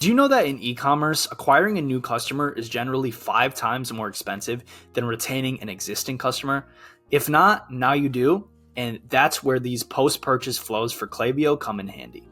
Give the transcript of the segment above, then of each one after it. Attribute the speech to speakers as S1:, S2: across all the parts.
S1: Do you know that in e-commerce, acquiring a new customer is generally 5 times more expensive than retaining an existing customer? If not, now you do, and that's where these post-purchase flows for Klaviyo come in handy.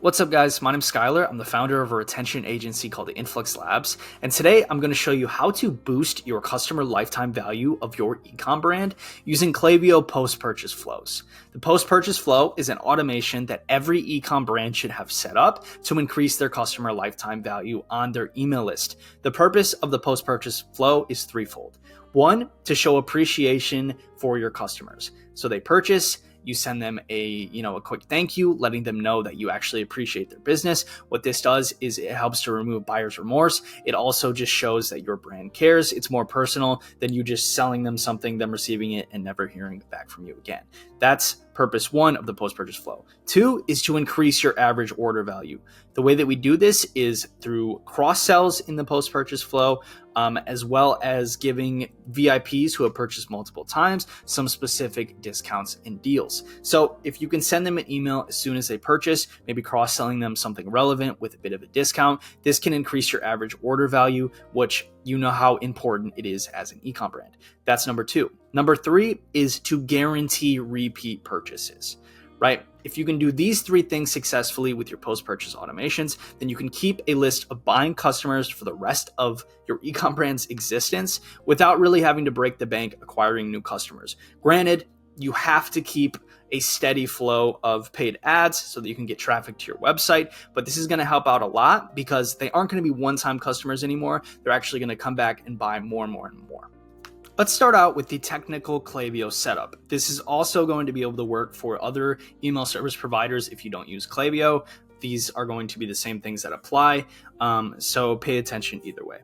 S1: What's up, guys? My name's Skylar. I'm the founder of a retention agency called the Influx Labs, and today I'm going to show you how to boost your customer lifetime value of your e-com brand using Klaviyo post-purchase flows. The post-purchase flow is an automation that every e-com brand should have set up to increase their customer lifetime value on their email list. The purpose of the post-purchase flow is threefold. One, to show appreciation for your customers. So they purchase, you send them a quick thank you, letting them know that you actually appreciate their business. What this does is it helps to remove buyer's remorse. It also just shows that your brand cares. It's more personal than you just selling them something, them receiving it, and never hearing back from you again. That's purpose one of the post-purchase flow. Two is to increase your average order value. The way that we do this is through cross-sells in the post-purchase flow, as well as giving VIPs who have purchased multiple times some specific discounts and deals. So if you can send them an email as soon as they purchase, maybe cross-selling them something relevant with a bit of a discount, this can increase your average order value, which you know how important it is as an e-com brand. That's number two. Number three is to guarantee repeat purchases, right? If you can do these three things successfully with your post-purchase automations, then you can keep a list of buying customers for the rest of your e-com brand's existence without really having to break the bank acquiring new customers. Granted, you have to keep a steady flow of paid ads so that you can get traffic to your website, but this is going to help out a lot because they aren't going to be one-time customers anymore. They're actually going to come back and buy more and more and more. Let's start out with the technical Klaviyo setup. This is also going to be able to work for other email service providers if you don't use Klaviyo. These are going to be the same things that apply, so pay attention either way.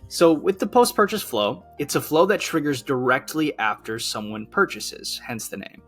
S1: So with the post-purchase flow, it's a flow that triggers directly after someone purchases, hence the name.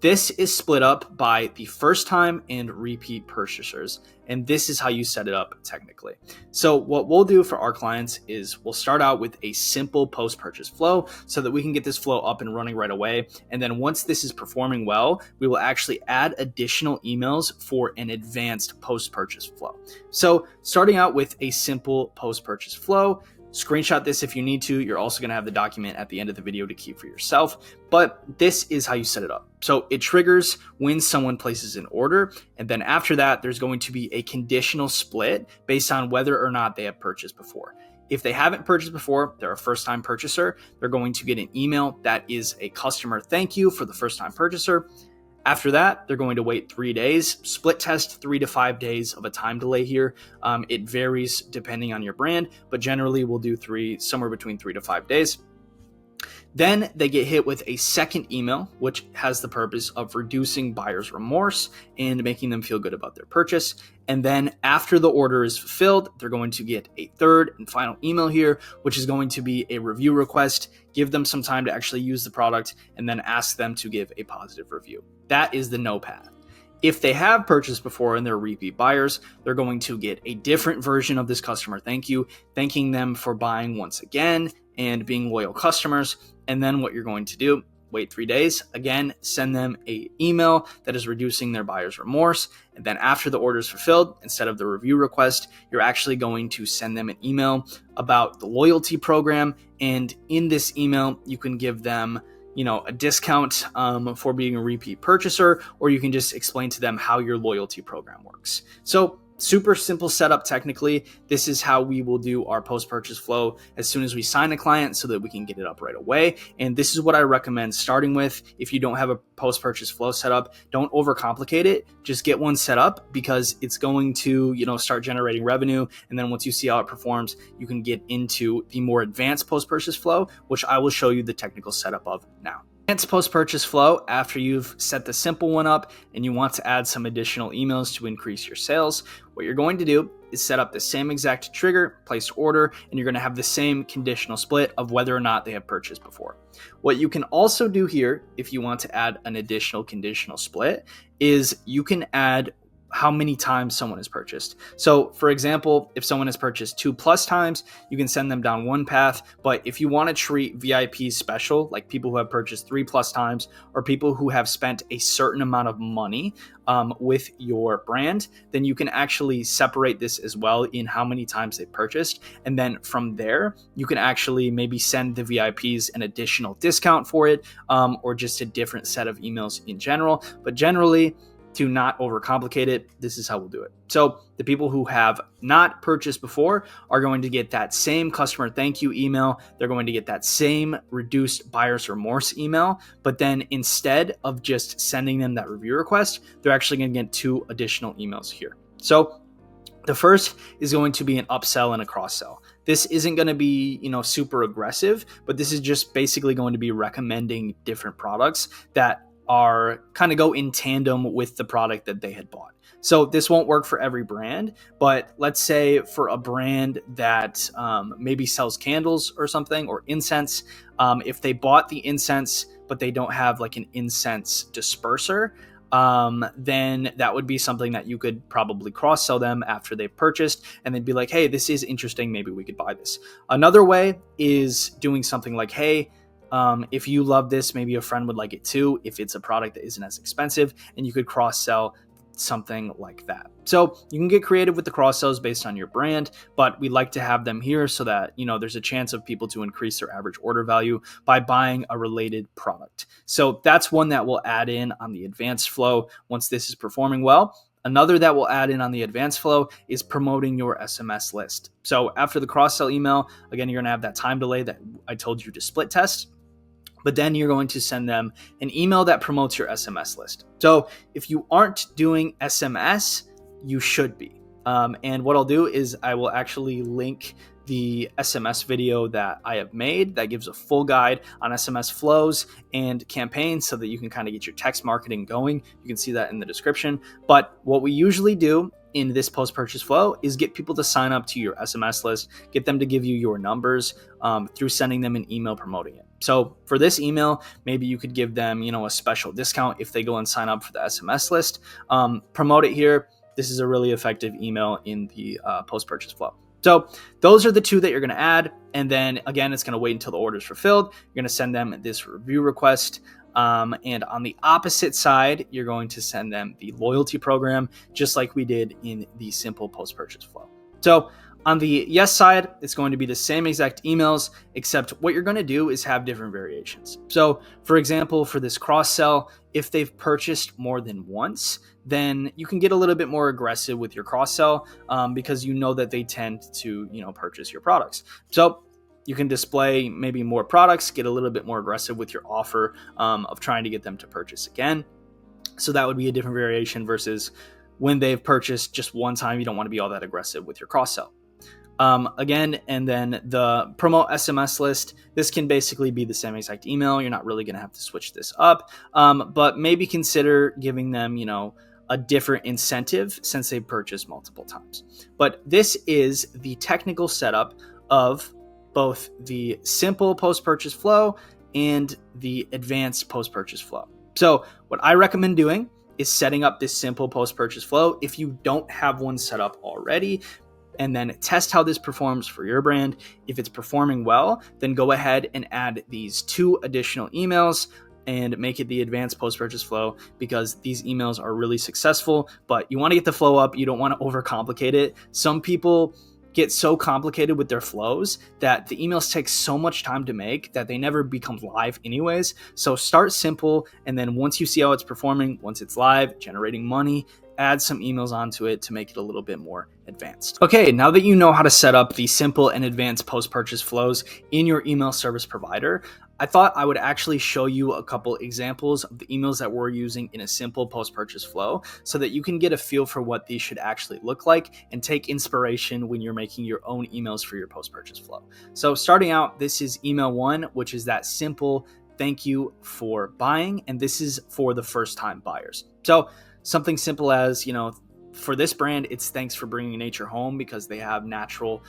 S1: This is split up by the first time and repeat purchasers, and this is how you set it up technically. So what we'll do for our clients is we'll start out with a simple post-purchase flow so that we can get this flow up and running right away. And then once this is performing well, we will actually add additional emails for an advanced post-purchase flow. So starting out with a simple post-purchase flow, screenshot this if you need to. You're also going to have the document at the end of the video to keep for yourself, but this is how you set it up. So it triggers when someone places an order, and then after that, there's going to be a conditional split based on whether or not they have purchased before. If they haven't purchased before, they're a first-time purchaser, they're going to get an email that is a customer thank you for the first-time purchaser. After that, they're going to wait 3 days, split test 3 to 5 days of a time delay here. It varies depending on your brand, but generally we'll do somewhere between 3 to 5 days. Then they get hit with a second email, which has the purpose of reducing buyer's remorse and making them feel good about their purchase. And then after the order is fulfilled, they're going to get a third and final email here, which is going to be a review request. Give them some time to actually use the product and then ask them to give a positive review. That is the no path. If they have purchased before and they're repeat buyers, they're going to get a different version of this customer thank you, thanking them for buying once again and being loyal customers. And then what you're going to do, wait 3 days, again, send them an email that is reducing their buyer's remorse. And then after the order is fulfilled, instead of the review request, you're actually going to send them an email about the loyalty program. And in this email, you can give them a discount for being a repeat purchaser, or you can just explain to them how your loyalty program works. So super simple setup technically. This is how we will do our post-purchase flow as soon as we sign a client so that we can get it up right away. And this is what I recommend starting with. If you don't have a post-purchase flow set up, don't overcomplicate it. Just get one set up because it's going to, start generating revenue. And then once you see how it performs, you can get into the more advanced post-purchase flow, which I will show you the technical setup of now. Advanced post-purchase flow, after you've set the simple one up and you want to add some additional emails to increase your sales, what you're going to do is set up the same exact trigger, place order, and you're going to have the same conditional split of whether or not they have purchased before. What you can also do here, if you want to add an additional conditional split, is you can add how many times someone has purchased. So for example, if someone has purchased 2+ times, you can send them down one path. But if you want to treat VIPs special, like people who have purchased 3+ times or people who have spent a certain amount of money with your brand, then you can actually separate this as well in how many times they've purchased. And then from there, you can actually maybe send the VIPs an additional discount for it, or just a different set of emails in general. But generally, to not overcomplicate it, this is how we'll do it. So the people who have not purchased before are going to get that same customer thank you email. They're going to get that same reduced buyer's remorse email. But then instead of just sending them that review request, they're actually going to get 2 additional emails here. So the first is going to be an upsell and a cross sell. This isn't going to be, super aggressive, but this is just basically going to be recommending different products that are kind of go in tandem with the product that they had bought. So this won't work for every brand, but let's say for a brand that maybe sells candles or something, or incense, if they bought the incense, but they don't have like an incense disperser, then that would be something that you could probably cross sell them after they've purchased, and they'd be like, hey, this is interesting. Maybe we could buy this. Another way is doing something like, hey, if you love this, maybe a friend would like it too, if it's a product that isn't as expensive, and you could cross sell something like that. So you can get creative with the cross sells based on your brand, but we like to have them here so that, there's a chance of people to increase their average order value by buying a related product. So that's one that we'll add in on the advanced flow once this is performing well. Another that we'll add in on the advanced flow is promoting your SMS list. So after the cross sell email, again, you're going to have that time delay that I told you to split test. But then you're going to send them an email that promotes your SMS list. So if you aren't doing SMS, you should be. And what I'll do is I will actually link the SMS video that I have made that gives a full guide on SMS flows and campaigns so that you can kind of get your text marketing going. You can see that in the description. But what we usually do in this post-purchase flow is get people to sign up to your SMS list, get them to give you your numbers through sending them an email promoting it. So for this email, maybe you could give them, a special discount if they go and sign up for the SMS list. Promote it here. This is a really effective email in the post-purchase flow. So those are the 2 that you're going to add. And then again, it's going to wait until the order is fulfilled. You're going to send them this review request. And on the opposite side, you're going to send them the loyalty program, just like we did in the simple post-purchase flow. So on the yes side, it's going to be the same exact emails, except what you're going to do is have different variations. So for example, for this cross sell, if they've purchased more than once, then you can get a little bit more aggressive with your cross sell because you know that they tend to, purchase your products. So you can display maybe more products, get a little bit more aggressive with your offer of trying to get them to purchase again. So that would be a different variation versus when they've purchased just one time, you don't want to be all that aggressive with your cross sell. Again, and then the promote SMS list, this can basically be the same exact email. You're not really going to have to switch this up, but maybe consider giving them, a different incentive since they've purchased multiple times. But this is the technical setup of both the simple post-purchase flow and the advanced post-purchase flow. So what I recommend doing is setting up this simple post-purchase flow if you don't have one set up already, and then test how this performs for your brand. If it's performing well, then go ahead and add these 2 additional emails and make it the advanced post-purchase flow, because these emails are really successful, but you want to get the flow up. You don't want to overcomplicate it. Some people get so complicated with their flows that the emails take so much time to make that they never become live anyways. So start simple, and then once you see how it's performing, once it's live, generating money, add some emails onto it to make it a little bit more advanced. Okay, now that you know how to set up the simple and advanced post-purchase flows in your email service provider, I thought I would actually show you a couple examples of the emails that we're using in a simple post-purchase flow so that you can get a feel for what these should actually look like and take inspiration when you're making your own emails for your post-purchase flow. So starting out, this is email 1, which is that simple thank you for buying, and this is for the first-time buyers. So something simple as, for this brand, it's thanks for bringing nature home, because they have natural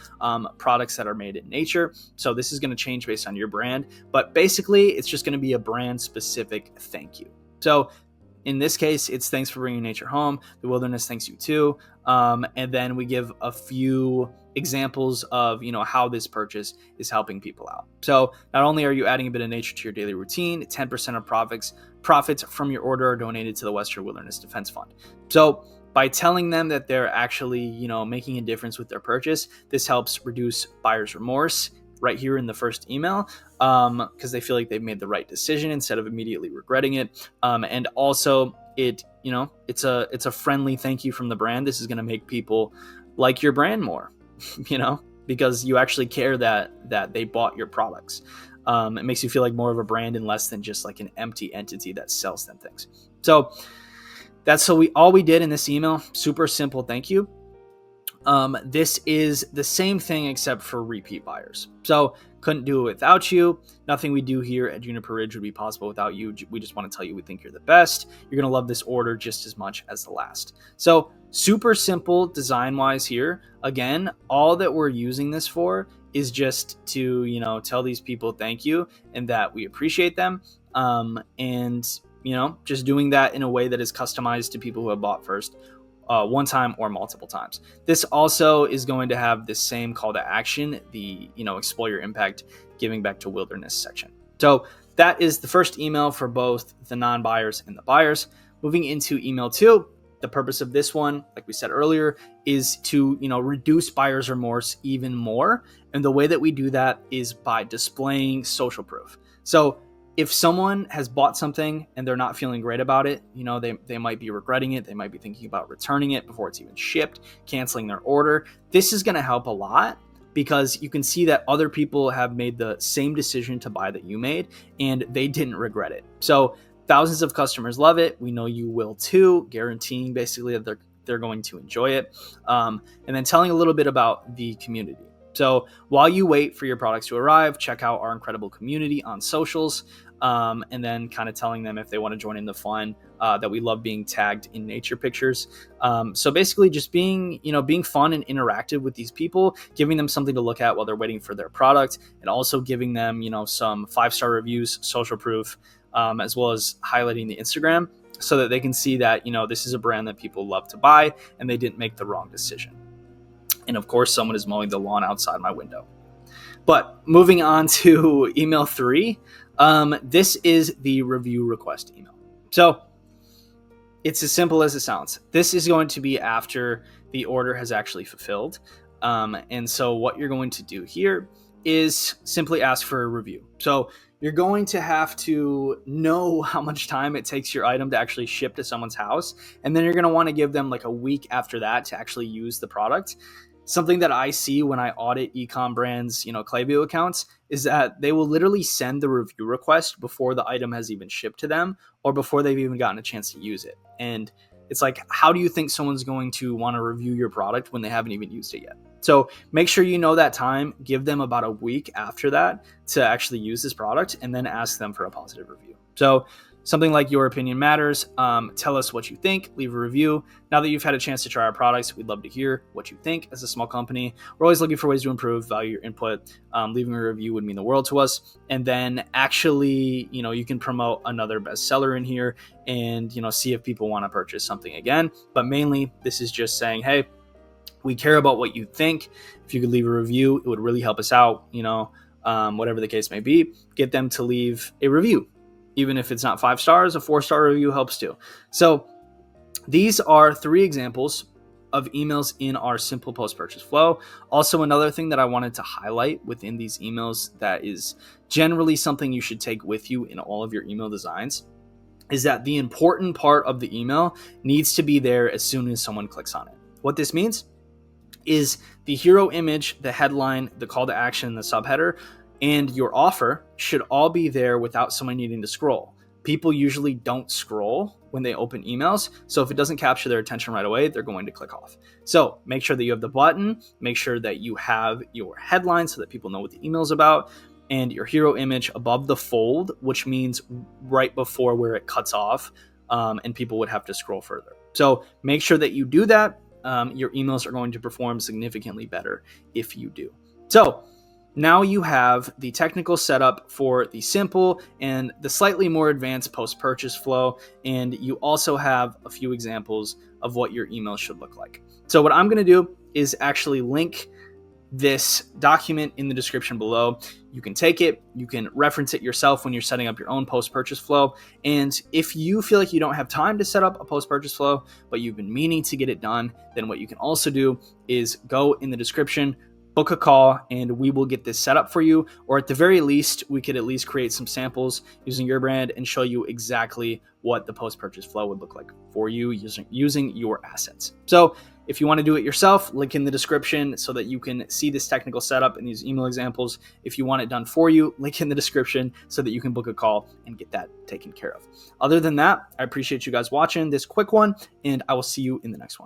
S1: products that are made in nature. So this is going to change based on your brand, but basically it's just going to be a brand specific thank you. So in this case, it's thanks for bringing nature home. The wilderness thanks you too. And then we give a few examples of, how this purchase is helping people out. So not only are you adding a bit of nature to your daily routine, 10% of profits from your order are donated to the Western Wilderness Defense Fund. So by telling them that they're actually, making a difference with their purchase, this helps reduce buyer's remorse right here in the first email, because they feel like they've made the right decision instead of immediately regretting it. And also it's a friendly thank you from the brand. This is going to make people like your brand more, because you actually care that they bought your products. It makes you feel like more of a brand and less than just like an empty entity that sells them things. So that's all we did in this email. Super simple thank you. This is the same thing except for repeat buyers. So couldn't do it without you. Nothing we do here at Juniper Ridge would be possible without you. We just want to tell you we think you're the best. You're going to love this order just as much as the last. So super simple design-wise here. Again, all that we're using this for is just to, tell these people thank you and that we appreciate them. And just doing that in a way that is customized to people who have bought first, one time or multiple times. This also is going to have the same call to action, the explore your impact, giving back to wilderness section. So that is the first email for both the non-buyers and the buyers. Moving into email 2, the purpose of this one, like we said earlier, is to reduce buyer's remorse even more. And the way that we do that is by displaying social proof. So if someone has bought something and they're not feeling great about it, they might be regretting it. They might be thinking about returning it before it's even shipped, canceling their order. This is going to help a lot because you can see that other people have made the same decision to buy that you made and they didn't regret it. So thousands of customers love it. We know you will too, guaranteeing basically that they're going to enjoy it. And then telling a little bit about the community. So while you wait for your products to arrive, check out our incredible community on socials. And then kind of telling them if they want to join in the fun, that we love being tagged in nature pictures. So basically just being fun and interactive with these people, giving them something to look at while they're waiting for their product, and also giving them, some 5-star reviews, social proof, as well as highlighting the Instagram so that they can see that, this is a brand that people love to buy and they didn't make the wrong decision. And of course, someone is mowing the lawn outside my window. But moving on to email 3, this is the review request email. So it's as simple as it sounds. This is going to be after the order has actually fulfilled. And so what you're going to do here is simply ask for a review. So you're going to have to know how much time it takes your item to actually ship to someone's house. And then you're going to want to give them like a week after that to actually use the product. Something that I see when I audit e-com brands, Klaviyo accounts, is that they will literally send the review request before the item has even shipped to them or before they've even gotten a chance to use it. And it's like, how do you think someone's going to want to review your product when they haven't even used it yet? So make sure you know that time, give them about a week after that to actually use this product, and then ask them for a positive review. So something like your opinion matters. Tell us what you think. Leave a review. Now that you've had a chance to try our products, we'd love to hear what you think. As a small company, we're always looking for ways to improve, value your input. Leaving a review would mean the world to us. And then actually, you can promote another bestseller in here and, see if people want to purchase something again. But mainly, this is just saying, hey, we care about what you think. If you could leave a review, it would really help us out. Whatever the case may be, get them to leave a review. Even if it's not 5 stars, a 4-star review helps too. So these are 3 examples of emails in our simple post-purchase flow. Also, another thing that I wanted to highlight within these emails that is generally something you should take with you in all of your email designs is that the important part of the email needs to be there as soon as someone clicks on it. What this means is the hero image, the headline, the call to action, the subheader, and your offer should all be there without someone needing to scroll. People usually don't scroll when they open emails, so if it doesn't capture their attention right away, they're going to click off. So make sure that you have the button, make sure that you have your headline so that people know what the email is about, and your hero image above the fold, which means right before where it cuts off, and people would have to scroll further. So make sure that you do that. Your emails are going to perform significantly better if you do. So Now you have the technical setup for the simple and the slightly more advanced post-purchase flow, and you also have a few examples of what your email should look like. So what I'm going to do is actually link this document in the description below. You can take it, you can reference it yourself when you're setting up your own post-purchase flow. And if you feel like you don't have time to set up a post-purchase flow, but you've been meaning to get it done, then what you can also do is go in the description, book a call, and we will get this set up for you. Or at the very least, we could at least create some samples using your brand and show you exactly what the post-purchase flow would look like for you using your assets. So if you want to do it yourself, link in the description so that you can see this technical setup and these email examples. If you want it done for you, link in the description so that you can book a call and get that taken care of. Other than that, I appreciate you guys watching this quick one, and I will see you in the next one.